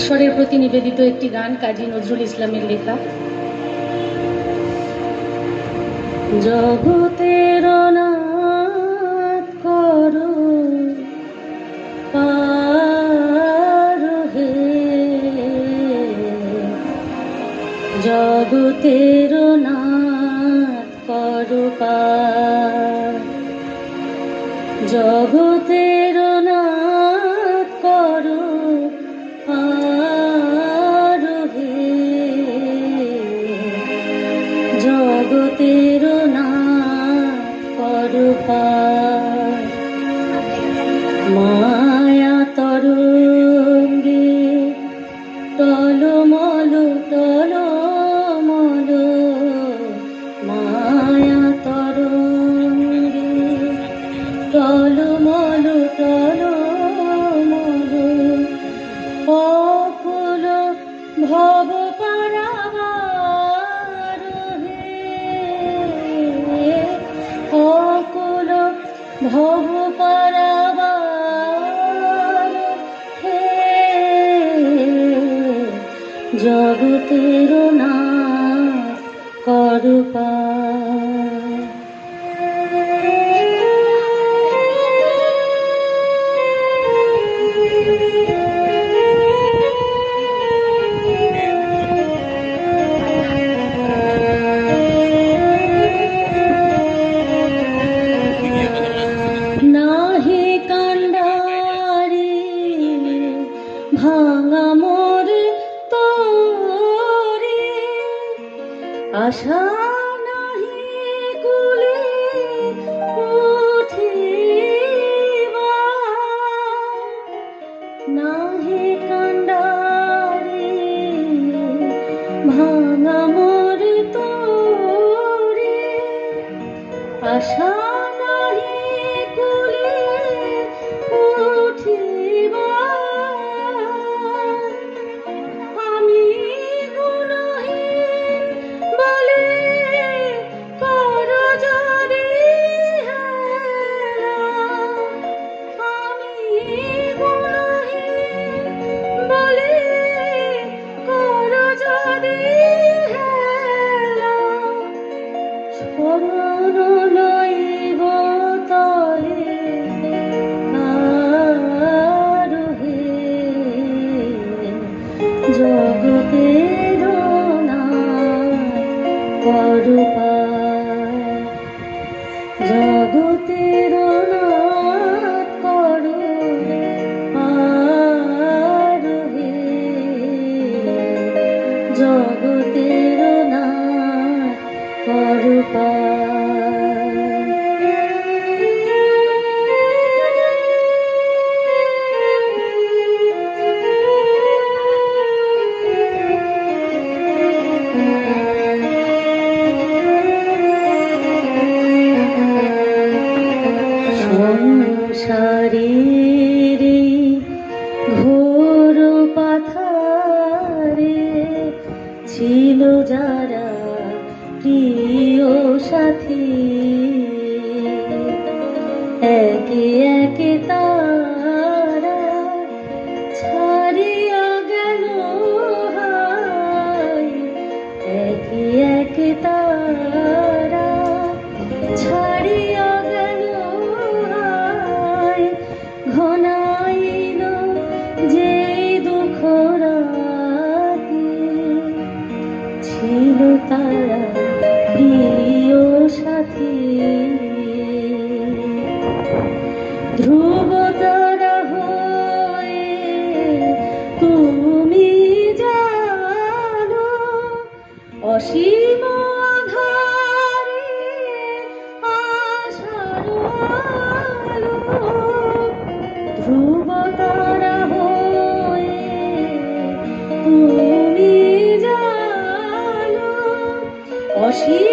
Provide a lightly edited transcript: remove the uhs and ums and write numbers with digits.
ঈশ্বরের প্রতি নিবেদিত একটি গান, কাজী নজরুল ইসলামের লেখা। জগতের নাথ করো পার হে, জগতের নাথ করো পার, জগতের নাথ করো পার হে, জগতের নাথ করো পার। মায়া তরঙ্গে টলমল টলমল, মায়া তরঙ্গে টলমল টলমল, অকুল ভব পারাবার হে, অকুল ভব পারাবার হে, জগতের নাথ করো পার। নাহি কান্ডারি ভাঙা মোর তোরে, আশা নাহি কুলে উঠিবা, নাহি কান্ডারি ভাঙা মোর তোরে, আশা নাহি কুলে উঠিবা, আমি গুণহীন বলে করজরে হেলা, আমি গুণহীন বলে করজরে হেলা, শরণ লইব তরে আর হে, জগতের নাথ করো পার, জগতের নাথ করো পার হে, জগতের নাথ করো পার। সংসারের ঘোর পাথারে ছিল যারা প্রিয় সাথী, একে একে তারা ছাড়িয়া গেল হায়, একে একে তারা ছাড়িয়া গেল হায়, ঘনাইল যেই দুঃখ রাতি, ছিল তারা প্রিয় সাথী, ধ্রুব তারা হয়ে তুমি জানো, অসীম আধারে আশার আলো, ধ্রুব তারা হয়ে তুমি জানো, অসীম